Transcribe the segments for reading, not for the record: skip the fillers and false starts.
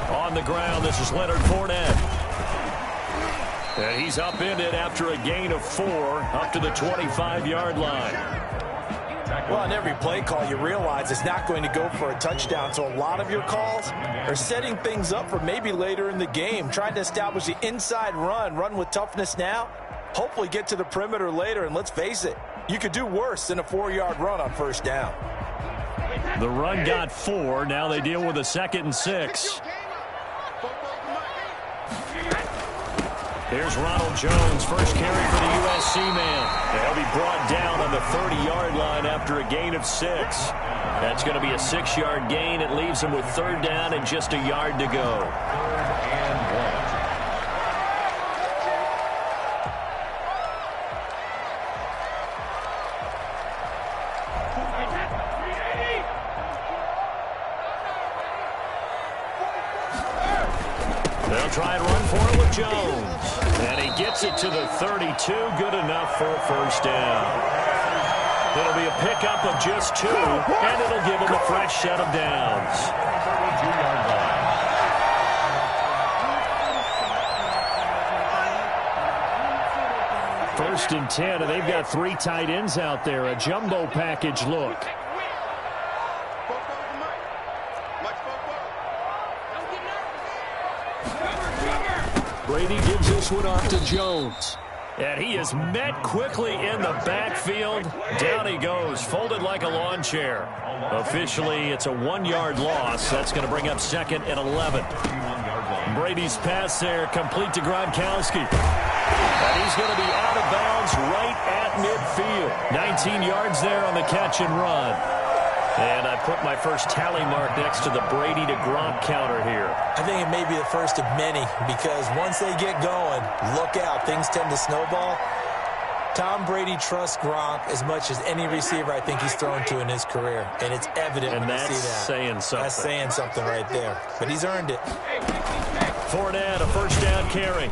On the ground, this is Leonard Fournette. And he's upended after a gain of 4 up to the 25-yard line. Well, on every play call, you realize it's not going to go for a touchdown. So a lot of your calls are setting things up for maybe later in the game, trying to establish the inside run with toughness now, hopefully get to the perimeter later. And let's face it, you could do worse than a 4-yard run on first down. The run got 4. Now they deal with a 2nd and 6. Here's Ronald Jones, first carry for the USC man. They'll be brought down on the 30-yard line after a gain of 6. That's going to be a 6-yard gain. It leaves them with 3rd down and just a yard to go. 3rd and 1. They'll try and run for it with Jones. And he gets it to the 32. Good enough for a first down. It'll be a pickup of just 2, and it'll give him a fresh set of downs. 32-yard line. First and 10, and they've got 3 tight ends out there. A jumbo package look. Brady gives this one off to Jones. And he is met quickly in the backfield. Down he goes, folded like a lawn chair. Officially, it's a 1-yard loss. That's going to bring up 2nd and 11. Brady's pass there, complete to Gronkowski. And he's going to be out of bounds right at midfield. 19 yards there on the catch and run. And I put my first tally mark next to the Brady to Gronk counter here. I think it may be the first of many, because once they get going, look out, things tend to snowball. Tom Brady trusts Gronk as much as any receiver I think he's thrown to in his career, and it's evident when you see that. And that's saying something. That's saying something right there, but he's earned it. Fournette, a first down carry.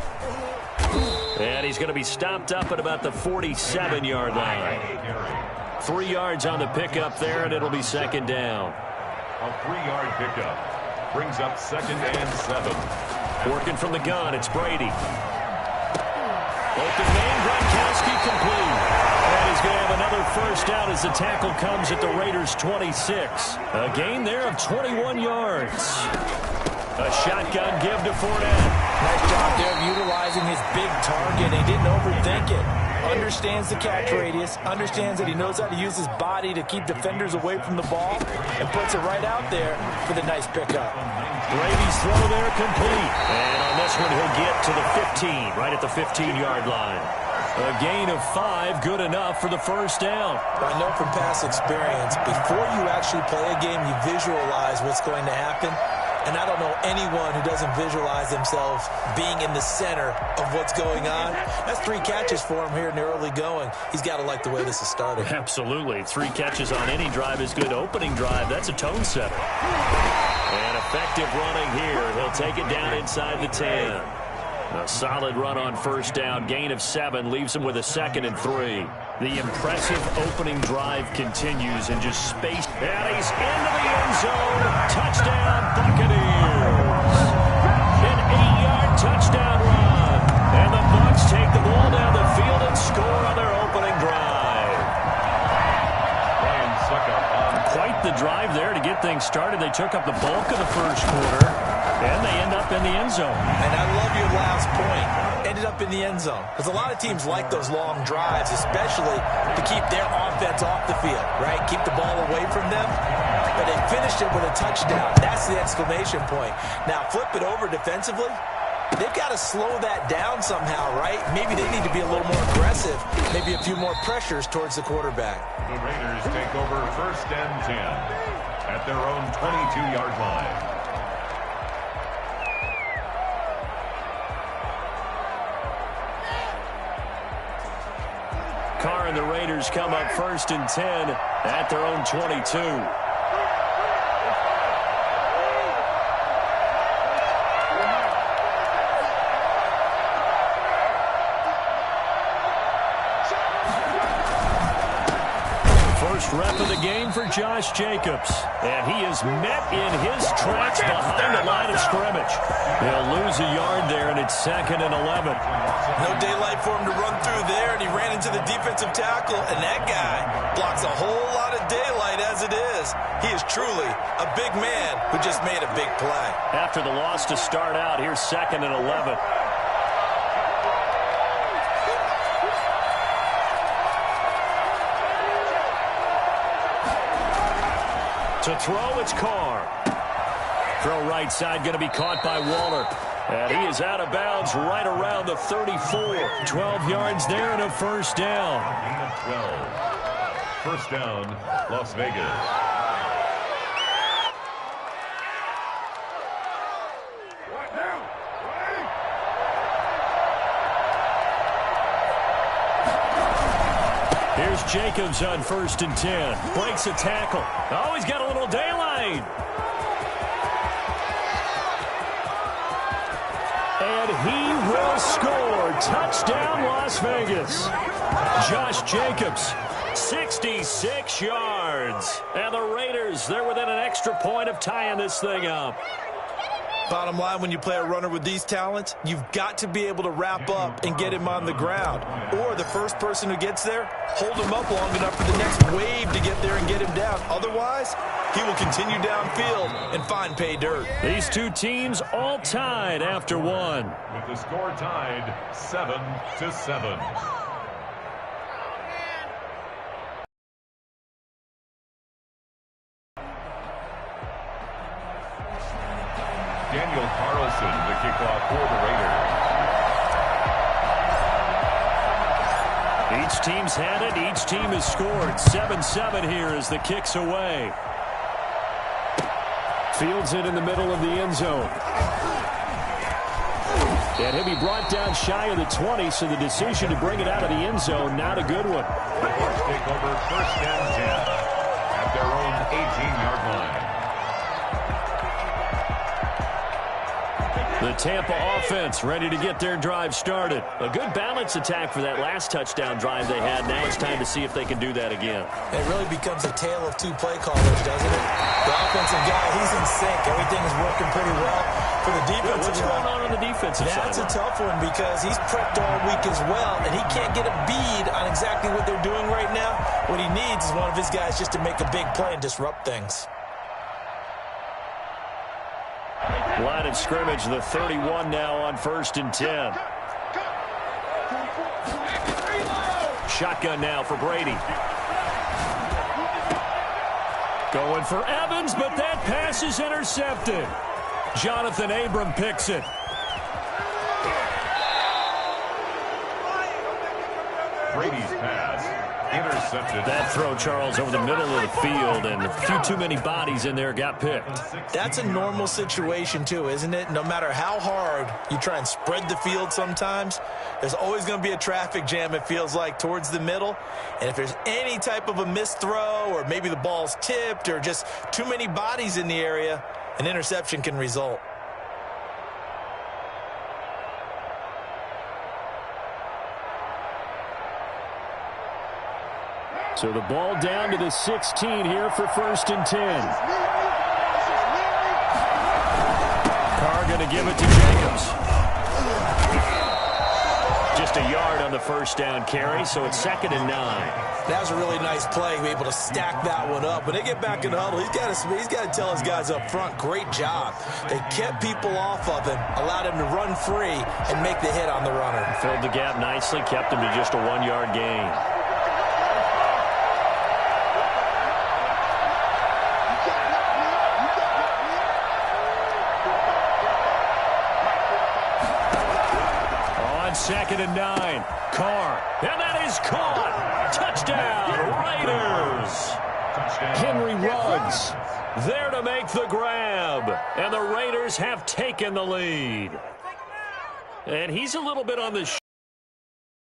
And he's going to be stopped up at about the 47-yard line. 3 yards on the pickup there, and it'll be 2nd down. A 3-yard pickup brings up 2nd and 7. Working from the gun, it's Brady. Open man, Gronkowski complete. And he's going to have another first down as the tackle comes at the Raiders' 26. A gain there of 21 yards. A shotgun give to Fournette. Nice job there of utilizing his big target. He didn't overthink it. Understands the catch radius, understands that he knows how to use his body to keep defenders away from the ball, and puts it right out there for the nice pickup. Brady's throw there complete. And on this one, he'll get to the 15, right at the 15-yard line. A gain of 5, good enough for the first down. I know from past experience, before you actually play a game, you visualize what's going to happen. And I don't know anyone who doesn't visualize themselves being in the center of what's going on. That's 3 catches for him here in the early going. He's got to like the way this is starting. Absolutely. 3 catches on any drive is good. Opening drive, that's a tone setter. And effective running here. He'll take it down inside the 10. A solid run on first down. Gain of 7 leaves him with a 2nd and 3. The impressive opening drive continues and just space. And he's into the end zone. Touchdown, Buccaneers. An 8-yard touchdown run. And the Bucs take the ball down the field and score on their opening drive. Quite the drive there to get things started. They took up the bulk of the first quarter. And they end up in the end zone. And I love your last point. Ended up in the end zone. Because a lot of teams like those long drives, especially to keep their offense off the field, right? Keep the ball away from them. But they finished it with a touchdown. That's the exclamation point. Now, flip it over defensively. They've got to slow that down somehow, right? Maybe they need to be a little more aggressive. Maybe a few more pressures towards the quarterback. The Raiders take over 1st and 10 at their own 22-yard line. Carr and the Raiders come up 1st and 10 at their own 22. First rep of the game for Josh Jacobs. And he is met in his tracks behind the line of scrimmage. He'll lose a yard there, and it's 2nd and 11. No daylight for him to run through there, and he ran into the defensive tackle, and that guy blocks a whole lot of daylight as it is. He is truly a big man who just made a big play. After the loss to start out, here's 2nd and 11. To throw, it's Carr. Throw right side, going to be caught by Waller. And he is out of bounds right around the 34. 12 yards there and a first down. 12. First down, Las Vegas. Here's Jacobs on 1st and 10. Breaks a tackle. Oh, he's got a little daylight. And he will score. Touchdown, Las Vegas. Josh Jacobs, 66 yards. And the Raiders, they're within an extra point of tying this thing up. Bottom line, when you play a runner with these talents, you've got to be able to wrap up and get him on the ground. Or the first person who gets there, hold him up long enough for the next wave to get there and get him down. Otherwise, he will continue downfield and find pay dirt. These two teams all tied after one. With the score tied 7-7. Daniel Carlson, the kickoff for the Raiders. Each team's had it. Each team has scored. 7-7 here as the kick's away. Fields it in the middle of the end zone. And he'll be brought down shy of the 20, so the decision to bring it out of the end zone, not a good one. Raiders take over 1st and 10 at their own 18-yard line. The Tampa offense ready to get their drive started. A good balance attack for that last touchdown drive they had. Now it's time to see if they can do that again. It really becomes a tale of two play callers, doesn't it? The offensive guy, he's in sync. Everything is working pretty well. For the defensive What's going on the defensive side? That's a tough one because he's prepped all week as well, and he can't get a bead on exactly what they're doing right now. What he needs is one of his guys just to make a big play and disrupt things. Line of scrimmage, the 31 now on 1st and 10. Shotgun now for Brady. Going for Evans, but that pass is intercepted. Jonathan Abram picks it. Brady's pass intercepted. That throw, Charles, over the middle of the field, and a few too many bodies in there got picked. That's a normal situation, too, isn't it? No matter how hard you try and spread the field sometimes, there's always going to be a traffic jam, it feels like, towards the middle. And if there's any type of a missed throw, or maybe the ball's tipped, or just too many bodies in the area, an interception can result. So the ball down to the 16 here for 1st and 10. Carr going to give it to Jacobs. Just a yard on the first down carry, so it's 2nd and 9. That was a really nice play, be able to stack that one up. When they get back in the huddle, he's got to tell his guys up front, great job. They kept people off of him, allowed him to run free, and make the hit on the runner. Filled the gap nicely, kept him to just a 1-yard gain. On 2nd and 9, Carr, and that is caught. Touchdown, Raiders. Henry Ruggs there to make the grab, and the Raiders have taken the lead. And he's a little bit on the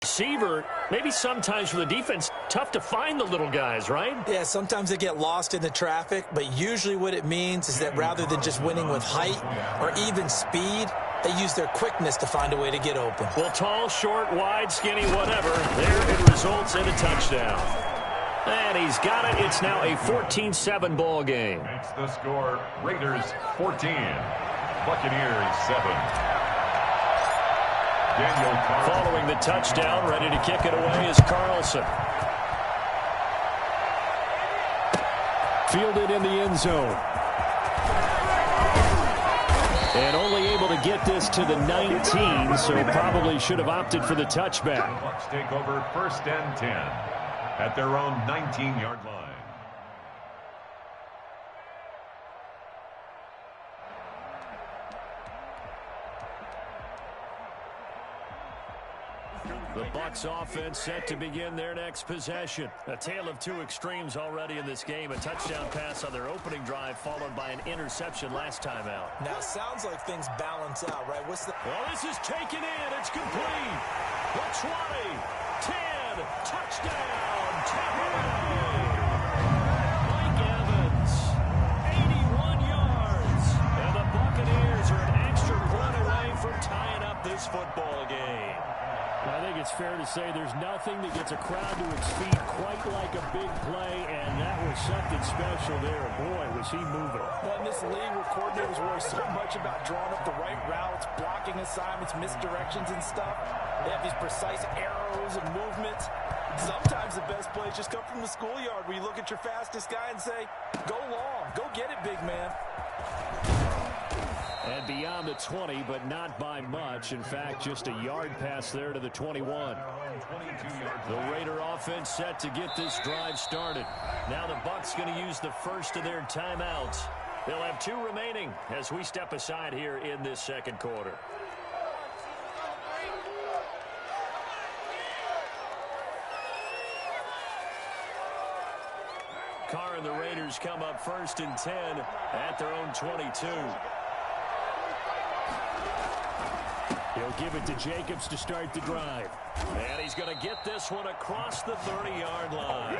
receiver. Maybe sometimes for the defense, tough to find the little guys, right? Yeah, sometimes they get lost in the traffic, but usually what it means is that rather than just winning with height or even speed, they use their quickness to find a way to get open. Well, tall, short, wide, skinny, whatever, there it results in a touchdown. And he's got it. It's now a 14-7 ball game. Makes the score Raiders 14, Buccaneers 7. Daniel Carlson. Following the touchdown, ready to kick it away is Carlson. Fielded in the end zone. And only able to get this to the 19, so probably should have opted for the touchback. The Bucs take over 1st and 10 at their own 19-yard line. The Bucs offense set to begin their next possession. A tale of two extremes already in this game. A touchdown pass on their opening drive followed by an interception last time out. Now, sounds like things balance out, right? Well, this is taken in. It's complete. The 20, 10, touchdown, Tampa Bay. Mike Evans, 81 yards. And the Buccaneers are an extra point away from tying up this football game. I think it's fair to say there's nothing that gets a crowd to its feet quite like a big play, and that was something special there. Boy, was he moving. Well, in this league where coordinators worry so much about drawing up the right routes, blocking assignments, misdirections and stuff, they have these precise arrows and movements. Sometimes the best plays just come from the schoolyard where you look at your fastest guy and say, go long, go get it, big man. And beyond the 20, but not by much. In fact, just a yard pass there to the 21. The Raider offense set to get this drive started. Now the Bucs going to use the first of their timeouts. They'll have 2 remaining as we step aside here in this second quarter. Carr and the Raiders come up 1st and 10 at their own 22. He'll give it to Jacobs to start the drive. And he's going to get this one across the 30-yard line.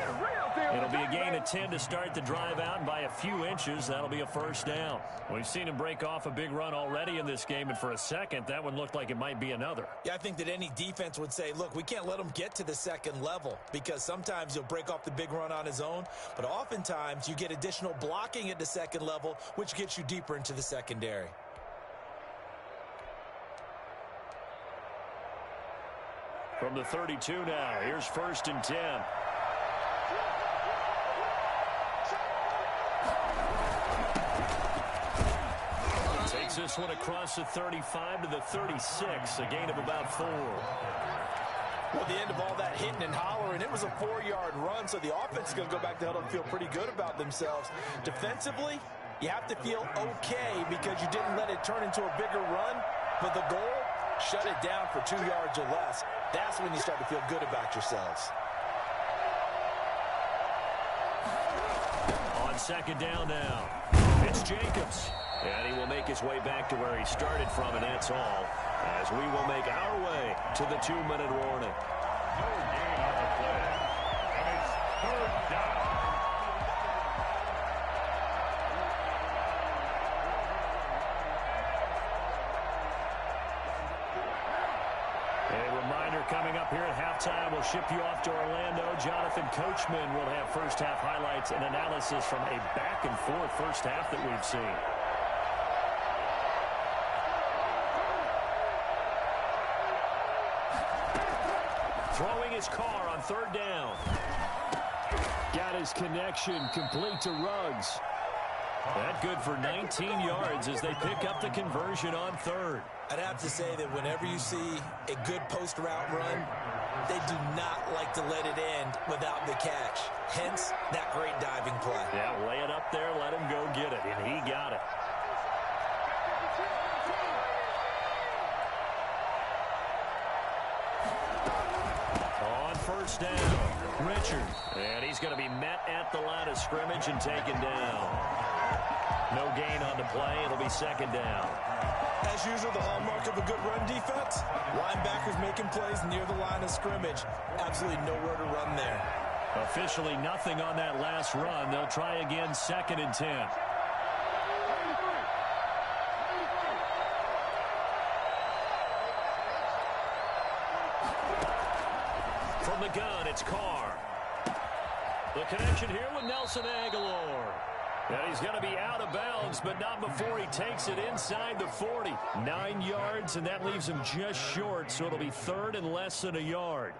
It'll be a gain of 10 to start the drive out, and by a few inches, that'll be a first down. We've seen him break off a big run already in this game, and for a second, that one looked like it might be another. Yeah, I think that any defense would say, look, we can't let him get to the second level because sometimes he'll break off the big run on his own, but oftentimes you get additional blocking at the second level, which gets you deeper into the secondary. From the 32 now, here's 1st and 10. Takes this one across the 35 to the 36, a gain of about 4. Well, the end of all that hitting and hollering, it was a 4-yard run, so the offense is going to go back to help them feel pretty good about themselves. Defensively, you have to feel okay because you didn't let it turn into a bigger run, but the goal, shut it down for 2 yards or less. That's when you start to feel good about yourselves. On second down now, it's Jacobs. And he will make his way back to where he started from, and that's all, as we will make our way to the 2-minute warning. No gain on the play, and it's 3rd down. Coming up here at halftime, we'll ship you off to Orlando. Jonathan Coachman will have first-half highlights and analysis from a back-and-forth first half that we've seen. Throwing his Carr on 3rd down. Got his connection complete to Ruggs. That good for 19 yards as they pick up the conversion on 3rd. I'd have to say that whenever you see a good post route run, they do not like to let it end without the catch. Hence, that great diving play. Yeah, lay it up there, let him go get it, and he got it. On 1st down, Richard. And he's going to be met at the line of scrimmage and taken down. No gain on the play. It'll be 2nd down. As usual, the hallmark of a good run defense, linebackers making plays near the line of scrimmage. Absolutely nowhere to run there. Officially nothing on that last run. They'll try again, 2nd and 10. From the gun, it's Carr. The connection here with Nelson Aguilar. And he's going to be out of bounds, but not before he takes it inside the 40. 9 yards, and that leaves him just short, so it'll be third and less than a yard.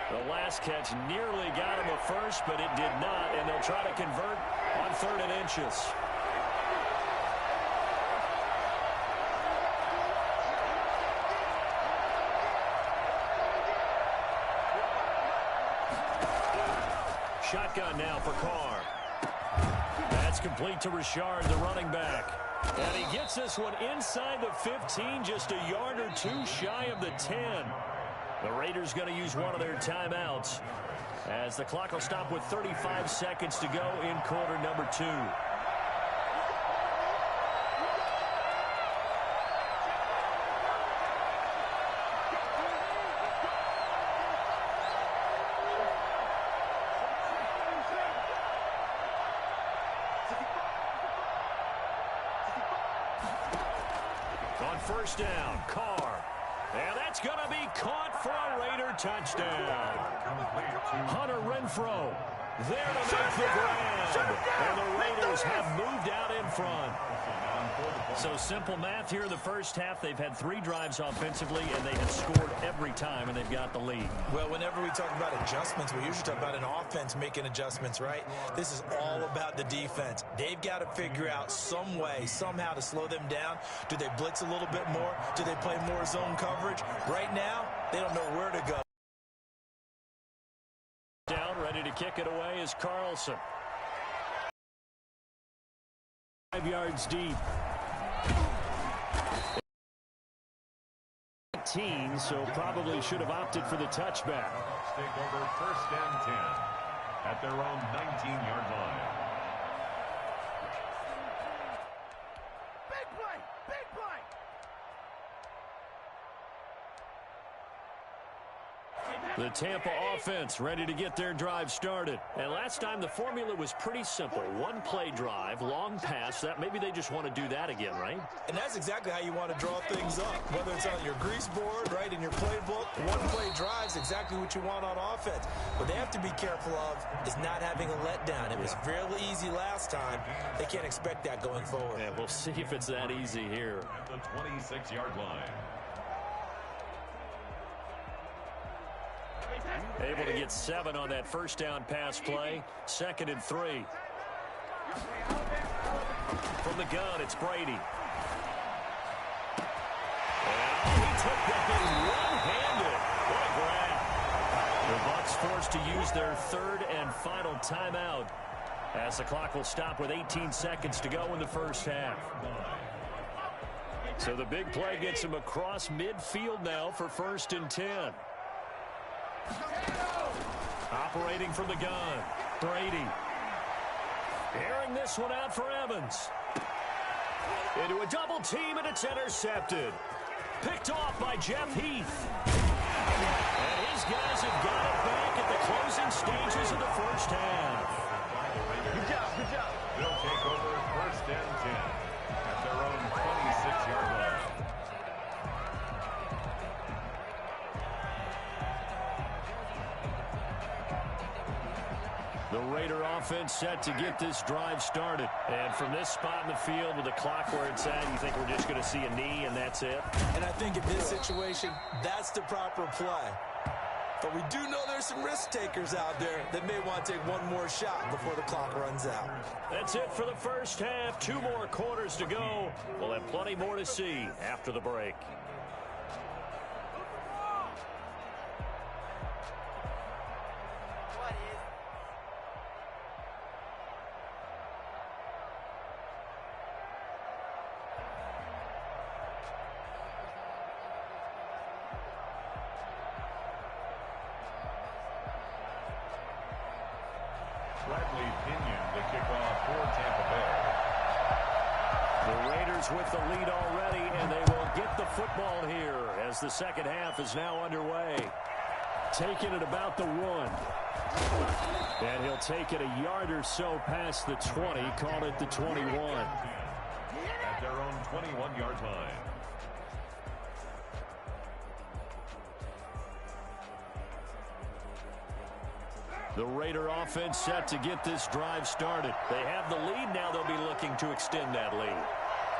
The last catch nearly got him a first, but it did not, and they'll try to convert on 3rd and inches. Shotgun now for Carr. That's complete to Richard, the running back. And he gets this one inside the 15, just a yard or two shy of the 10. The Raiders going to use one of their timeouts as the clock will stop with 35 seconds to go in quarter number 2. On first down, Carr. And that's going to be caught for a Raider touchdown. Hunter Renfrow there to make the grab. And the Raiders have moved out in front. So simple math here in the first half. They've had 3 drives offensively, and they have scored every time, and they've got the lead. Well, whenever we talk about adjustments, we usually talk about an offense making adjustments, right? This is all about the defense. They've got to figure out some way, somehow to slow them down. Do they blitz a little bit more? Do they play more zone coverage? Right now, they don't know where to go. Down, ready to kick it away is Carlson. 5 yards deep. So probably should have opted for the touchback. Take over 1st and 10 at their own 19-yard line. Big play! Big play! The Tampa offense ready to get their drive started. And last time the formula was pretty simple. 1-play drive, long pass. That maybe they just want to do that again, right? And that's exactly how you want to draw things up. Whether it's on your grease board, right, in your playbook, 1-play drive is exactly what you want on offense. What they have to be careful of is not having a letdown. It was fairly easy last time. They can't expect that going forward. Yeah, we'll see if it's that easy here. At the 26-yard line. Able to get 7 on that first down pass play. 2nd and 3. From the gun, it's Brady. And he took that thing one-handed. What a grab. The Bucs forced to use their 3rd and final timeout as the clock will stop with 18 seconds to go in the first half. So the big play gets him across midfield now for 1st and 10. Operating from the gun, Brady. Airing this one out for Evans. Into a double team, and it's intercepted. Picked off by Jeff Heath. And his guys have got it back at the closing stages of the first half. Good job, good job. They'll take over 1st and 10 at their own 26-yard line. The Raider offense set to get this drive started. And from this spot in the field with the clock where it's at, you think we're just going to see a knee and that's it? And I think in this situation, that's the proper play. But we do know there's some risk takers out there that may want to take one more shot before the clock runs out. That's it for the first half. 2 more quarters to go. We'll have plenty more to see after the break. With the lead already, and they will get the football here as the second half is now underway. Taking it about the 1. And he'll take it a yard or so past the 20, call it the 21. At their own 21-yard line. The Raider offense set to get this drive started. They have the lead now. They'll be looking to extend that lead.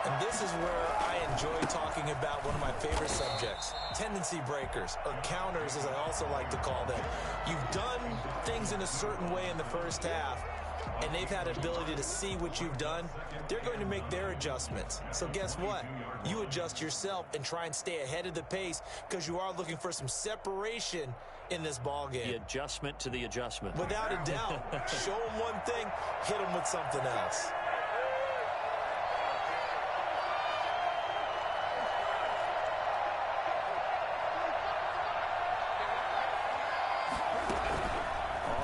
And this is where I enjoy talking about one of my favorite subjects, tendency breakers, or counters as I also like to call them. You've done things in a certain way in the first half, and they've had ability to see what you've done. They're going to make their adjustments. So guess what? You adjust yourself and try and stay ahead of the pace because you are looking for some separation in this ball game. The adjustment to the adjustment. Without a doubt. Show them one thing, hit them with something else.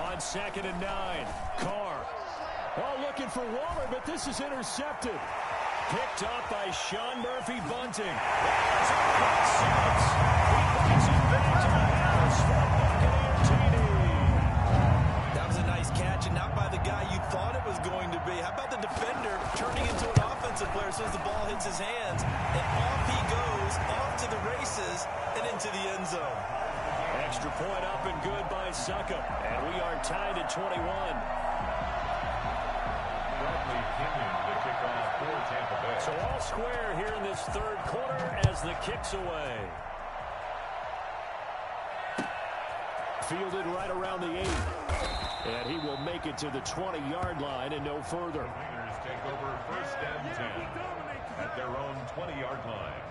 On 2nd and 9, Carr. Oh, looking for Waller, but this is intercepted. Picked up by Sean Murphy Bunting. That's a quick six. He brings it back to the house for a Buccaneer TD. That was a nice catch, and not by the guy you thought it was going to be. How about the defender turning into an offensive player as soon as the ball hits his hands, and off he goes, off to the races, and into the end zone. Extra point up and good by Suckup, and we are tied at 21. Bradley Kenyon to kick off for Tampa Bay. So all square here in this third quarter as the kick's away. Fielded right around the 8. And he will make it to the 20-yard line and no further. The Raiders take over 1st and 10 at their own 20-yard line.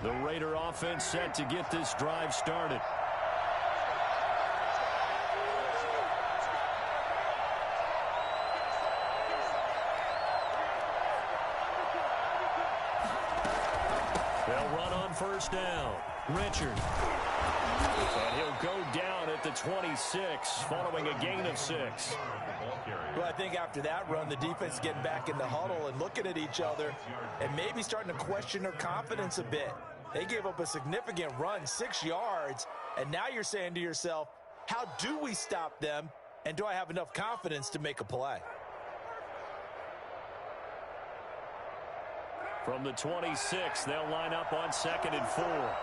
The Raider offense set to get this drive started. They'll run on 1st down. Richard. And he'll go down at the 26 following a gain of 6. Well, I think after that run, the defense is getting back in the huddle and looking at each other and maybe starting to question their confidence a bit. They gave up a significant run, 6 yards, and now you're saying to yourself, how do we stop them, and do I have enough confidence to make a play? From the 26, they'll line up on 2nd and 4.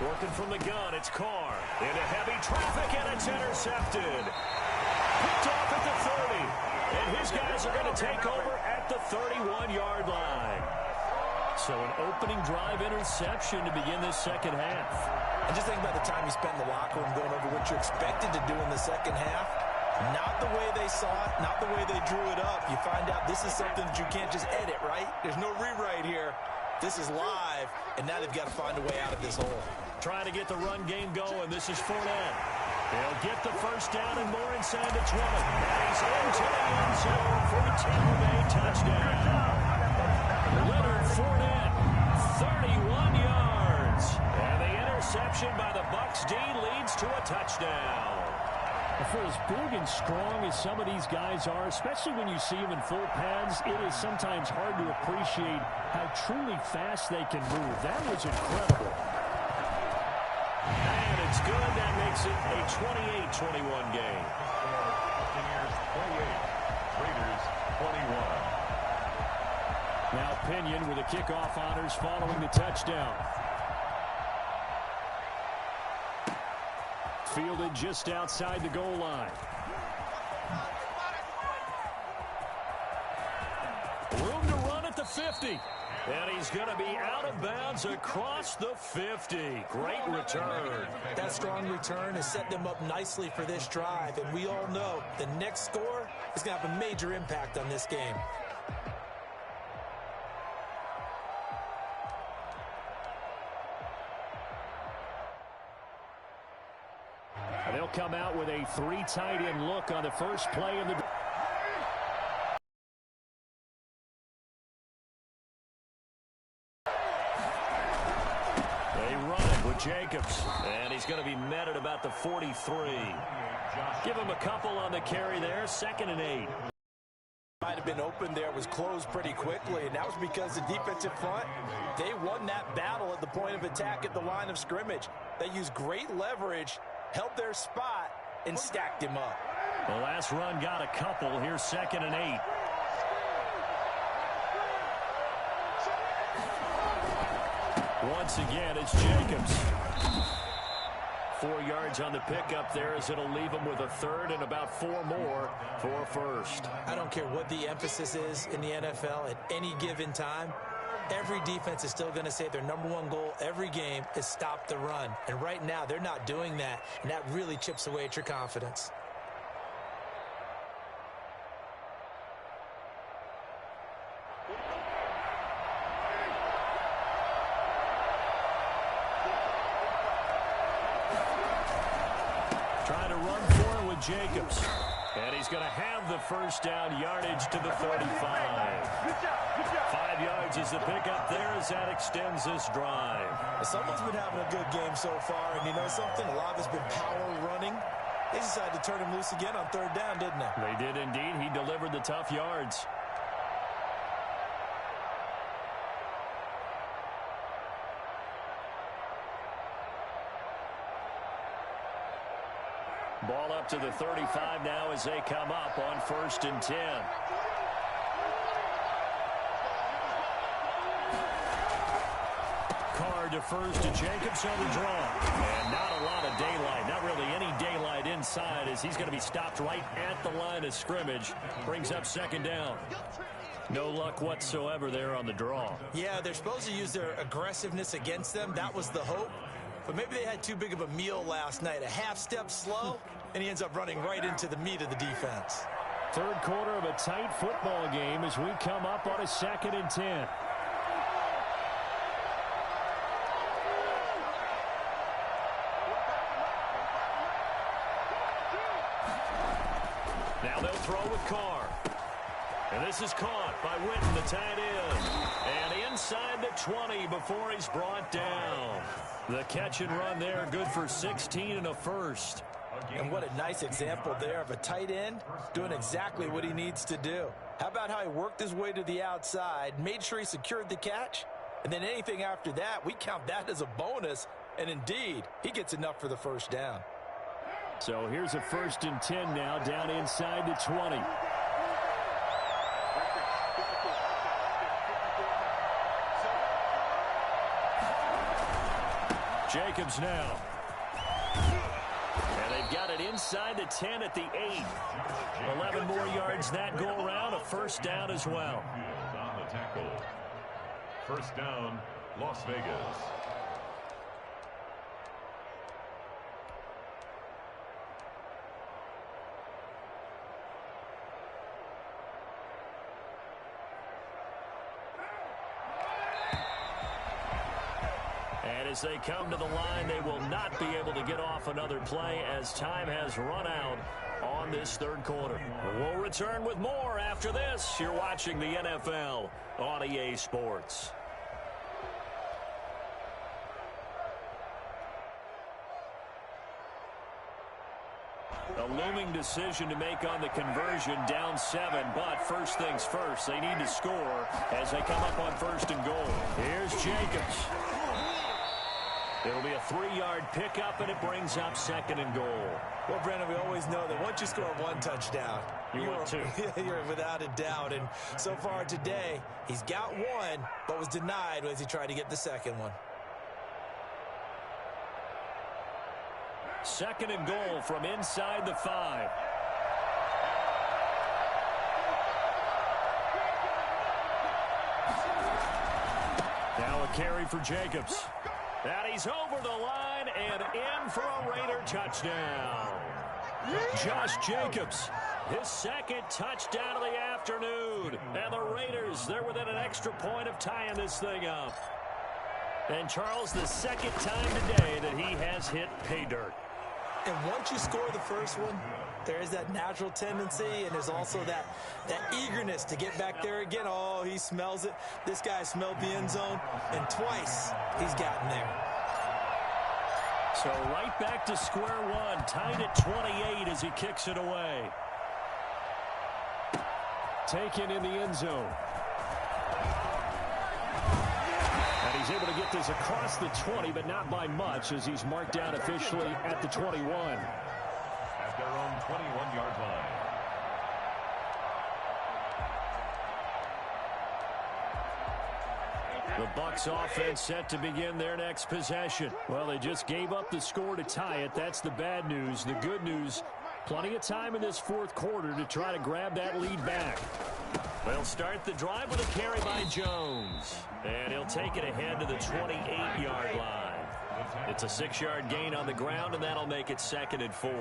Working from the gun, it's Carr. Into heavy traffic, and it's intercepted. Picked off at the 30. And his guys are going to take over at the 31-yard line. So an opening drive interception to begin this second half. And just think about the time you spent in the locker room going over what you expected to do in the second half. Not the way they saw it, not the way they drew it up. You find out this is something that you can't just edit, right? There's no rewrite here. This is live, and now they've got to find a way out of this hole. Trying to get the run game going. This is Fournette. They'll get the 1st down and more inside the 20. And he's into the end zone for a Tampa Bay touchdown. Leonard Fournette, 31 yards. And the interception by the Bucs D leads to a touchdown. For as big and strong as some of these guys are, especially when you see them in full pads, it is sometimes hard to appreciate how truly fast they can move. That was incredible. And it's good. That makes it a 28-21 game. Buccaneers 28, Raiders 21. Now Pinion with the kickoff honors following the touchdown. Fielded just outside the goal line. Room to run at the 50. And he's going to be out of bounds across the 50. Great return. That strong return has set them up nicely for this drive, and we all know the next score is going to have a major impact on this game. And they'll come out with a 3 tight end look on the first play in the... They run it with Jacobs. And he's going to be met at about the 43. Give him a couple on the carry there. 2nd and 8. Might have been open there, was closed pretty quickly, and that was because the defensive front, they won that battle at the point of attack at the line of scrimmage. They used great leverage, held their spot, and stacked him up. The last run got a couple. Here's 2nd and 8. Once again, it's Jacobs. 4 yards on the pickup there as it'll leave him with a 3rd and about 4 more for a 1st. I don't care what the emphasis is in the NFL at any given time. Every defense is still going to say their #1 goal every game is stop the run. And right now, they're not doing that, and that really chips away at your confidence. Trying to run for it with Jacobs. And he's going to have the 1st down, yardage to the 35. 5 yards is the pickup there as that extends this drive. Someone's been having a good game so far, and you know something? A lot of it's been power running. They decided to turn him loose again on 3rd down, didn't they? They did indeed. He delivered the tough yards. Ball up to the 35 now as they come up on 1st and 10. Carr defers to Jacobs on the draw. And not a lot of daylight. Not really any daylight inside as he's going to be stopped right at the line of scrimmage. Brings up 2nd down. No luck whatsoever there on the draw. Yeah, they're supposed to use their aggressiveness against them. That was the hope. But maybe they had too big of a meal last night. A half step slow, and he ends up running right into the meat of the defense. 3rd quarter of a tight football game as we come up on a 2nd and 10. Now they'll throw with Carr. And this is caught by Witten, the tight end. And inside the 20 before he's brought down. The catch and run there, good for 16 and a 1st. And what a nice example there of a tight end doing exactly what he needs to do. How about how he worked his way to the outside, made sure he secured the catch, and then anything after that, we count that as a bonus. And indeed, he gets enough for the 1st down. So here's a 1st and 10 now, down inside the 20. Jacobs now. And they've got it inside the 10 at the 8. 11 more yards that go around, a 1st down as well. On the tackle. 1st down, Las Vegas. As they come to the line, they will not be able to get off another play as time has run out on this 3rd quarter. We'll return with more after this. You're watching the NFL on EA Sports. A looming decision to make on the conversion, down 7, but first things first, they need to score as they come up on 1st and goal. Here's Jacobs. It'll be a 3-yard pickup, and it brings up 2nd and goal. Well, Brandon, we always know that once you score 1 touchdown, you're without a doubt. And so far today, he's got 1, but was denied as he tried to get the 2nd one. 2nd and goal from inside the 5. Now a carry for Jacobs. And he's over the line and in for a Raider touchdown. Josh Jacobs, his 2nd touchdown of the afternoon. And the Raiders, they're within an extra point of tying this thing up. And Charles, the 2nd time today that he has hit pay dirt. And once you score the first one, there is that natural tendency, and there's also that eagerness to get back there again. Oh, he smells it. This guy smelled the end zone, and twice he's gotten there. So right back to square one, tied at 28 as he kicks it away. Taken in the end zone. And he's able to get this across the 20, but not by much, as he's marked down officially at the 21. At their own 21-yard line. The Bucs offense set to begin their next possession. Well, they just gave up the score to tie it. That's the bad news. The good news, plenty of time in this fourth quarter to try to grab that lead back. They'll start the drive with a carry by Jones. And he'll take it ahead to the 28-yard line. It's a 6-yard gain on the ground, and that'll make it 2nd and 4.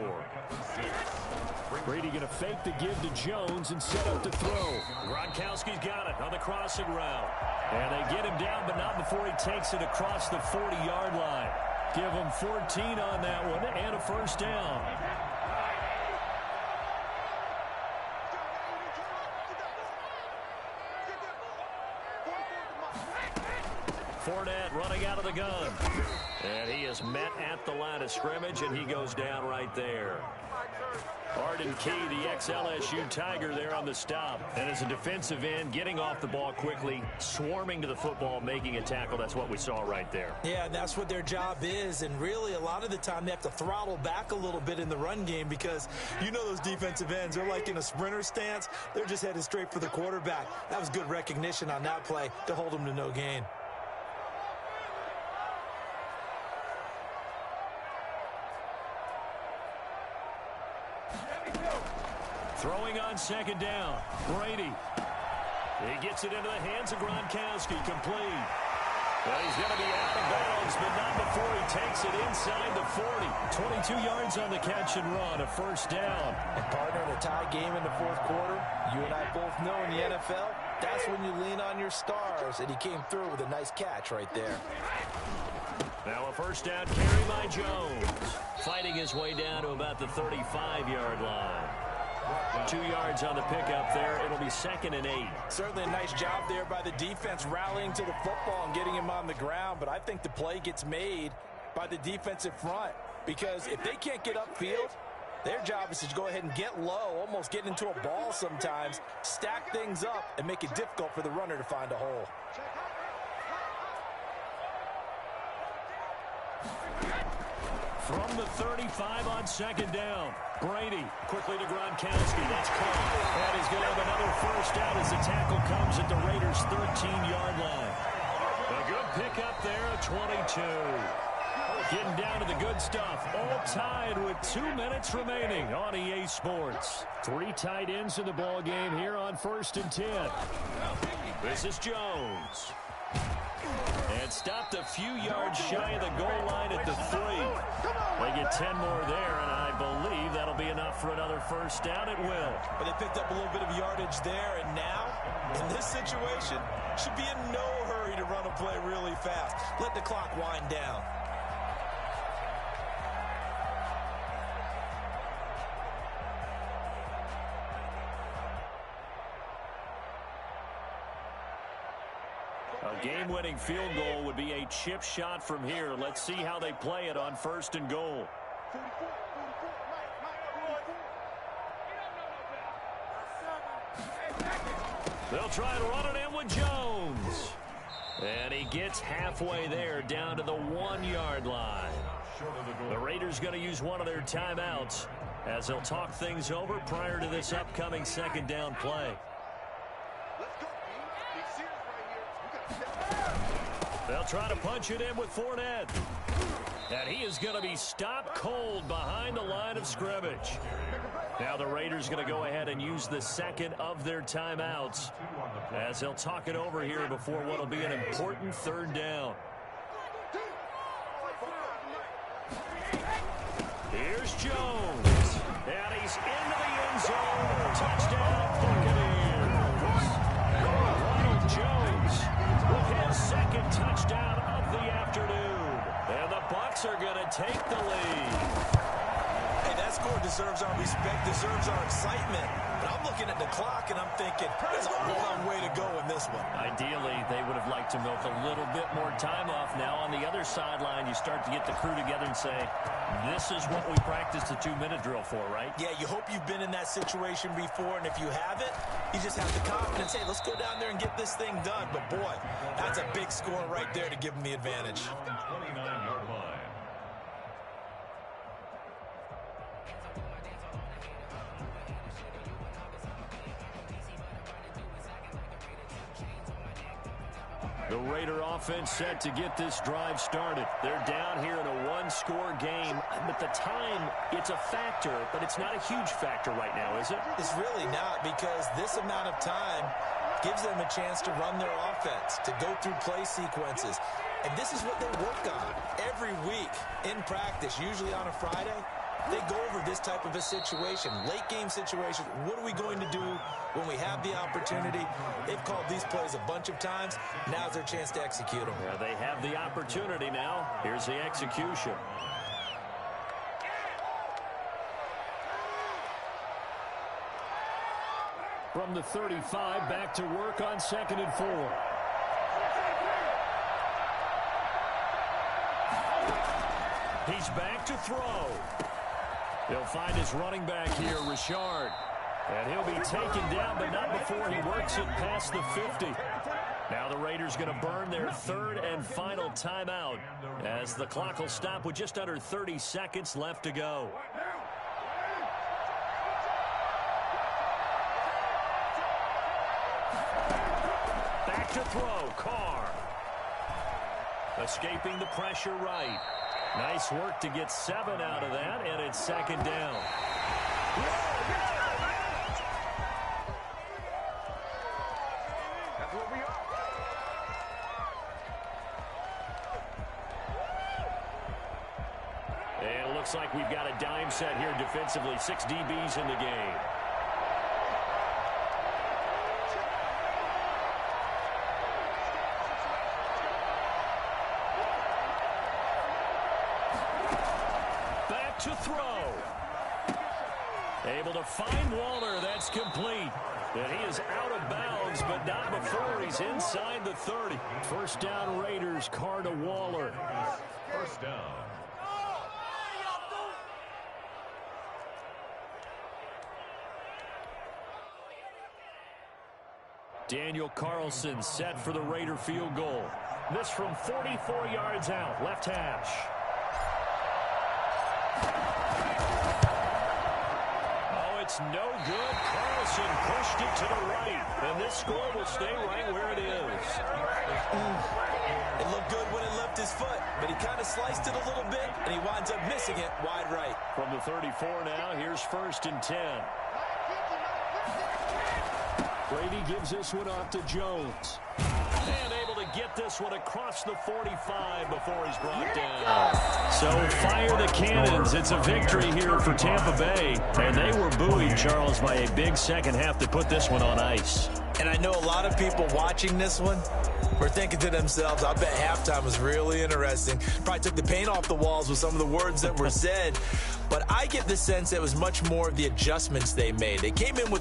Brady going to fake the give to Jones and set up to throw. Gronkowski's got it on the crossing route. And they get him down, but not before he takes it across the 40-yard line. Give him 14 on that one and a first down. Fournette running out of the gun. And he is met at the line of scrimmage, and he goes down right there. Arden Key, the ex-LSU Tiger, there on the stop. And as a defensive end, getting off the ball quickly, swarming to the football, making a tackle. That's what we saw right there. Yeah, and that's what their job is. And really, a lot of the time, they have to throttle back a little bit in the run game because you know those defensive ends, they're like in a sprinter stance. They're just headed straight for the quarterback. That was good recognition on that play to hold them to no gain. Throwing on 2nd down. Brady. He gets it into the hands of Gronkowski. Complete. Well, he's going to be out of bounds, but not before he takes it inside the 40. 22 yards on the catch and run. A first down. And partner, in a tie game in the fourth quarter, you and I both know in the NFL, that's when you lean on your stars. And he came through with a nice catch right there. Now a first down carry by Jones. Fighting his way down to about the 35-yard line. 2 yards on the pickup there. It'll be 2nd and 8. Certainly a nice job there by the defense rallying to the football and getting him on the ground. But I think the play gets made by the defensive front. Because if they can't get upfield, their job is to go ahead and get low, almost get into a ball sometimes, stack things up, and make it difficult for the runner to find a hole. From the 35 on 2nd down. Brady quickly to Gronkowski. That's caught. And he's going to have another first down as the tackle comes at the Raiders' 13-yard line. A good pickup there at 22. Getting down to the good stuff. All tied with 2 minutes remaining on EA Sports. 3 tight ends in the ball game here on 1st and 10. This is Jones. And stopped a few yards shy of the goal line at the 3. They get 10 more there, and I believe that'll be enough for another first down. It will. But they picked up a little bit of yardage there, and now, in this situation, should be in no hurry to run a play really fast. Let the clock wind down. A game-winning field goal would be a chip shot from here. Let's see how they play it on 1st and goal. They'll try to run it in with Jones. And he gets halfway there down to the 1-yard line. The Raiders going to use one of their timeouts as they'll talk things over prior to this upcoming 2nd down play. They'll try to punch it in with Fournette. And he is going to be stopped cold behind the line of scrimmage. Now the Raiders going to go ahead and use the 2nd of their timeouts as they'll talk it over here before what will be an important 3rd down. Here's Jones. And he's into the end zone. Touchdown, Buccaneers. Ronald Jones with his 2nd touchdown of the afternoon. And the Bucs are going to take the lead. deserves our respect, deserves our excitement. But I'm looking at the clock, and I'm thinking, there's a long way to go in this one. Ideally, they would have liked to milk a little bit more time off. Now on the other sideline, you start to get the crew together and say, this is what we practiced the 2-minute drill for, right? Yeah, you hope you've been in that situation before, and if you haven't, you just have the confidence, hey, let's go down there and get this thing done. But, boy, that's a big score right there to give them the advantage. 29-yard line. The Raider offense set to get this drive started. They're down here in a one-score game, but the time, it's a factor, but it's not a huge factor right now, is it? It's really not, because this amount of time gives them a chance to run their offense, to go through play sequences. And this is what they work on every week in practice, usually on a Friday. They go over this type of a situation, late-game situation. What are we going to do when we have the opportunity? They've called these plays a bunch of times. Now's their chance to execute them. Yeah, they have the opportunity now. Here's the execution. From the 35, back to work on 2nd and 4. He's back to throw. He'll find his running back here, Richard. And he'll be taken down, but not before he works it past the 50. Now the Raiders going to burn their 3rd and final timeout as the clock will stop with just under 30 seconds left to go. Back to throw, Carr. Escaping the pressure right. Nice work to get 7 out of that, and it's 2nd down. That's what we are. And it looks like we've got a dime set here defensively. 6 DBs in the game. To throw. Able to find Waller. That's complete. And he is out of bounds, but not before he's inside the 30. 1st down Raiders, Carr to Waller. 1st down. Daniel Carlson set for the Raider field goal. This from 44 yards out, left hash. It's no good. Carlson pushed it to the right. And this score will stay right where it is. It looked good when it left his foot, but he kind of sliced it a little bit, and he winds up missing it wide right. From the 34 now, here's 1st and 10. Brady gives this one off to Jones. And able to get this one across the 45 before he's brought down. So fire the cannons. It's a victory here for Tampa Bay. And they were buoyed, Charles, by a big second half to put this one on ice. And I know a lot of people watching this one were thinking to themselves, I bet halftime was really interesting. Probably took the paint off the walls with some of the words that were said. But I get the sense it was much more of the adjustments they made. They came in with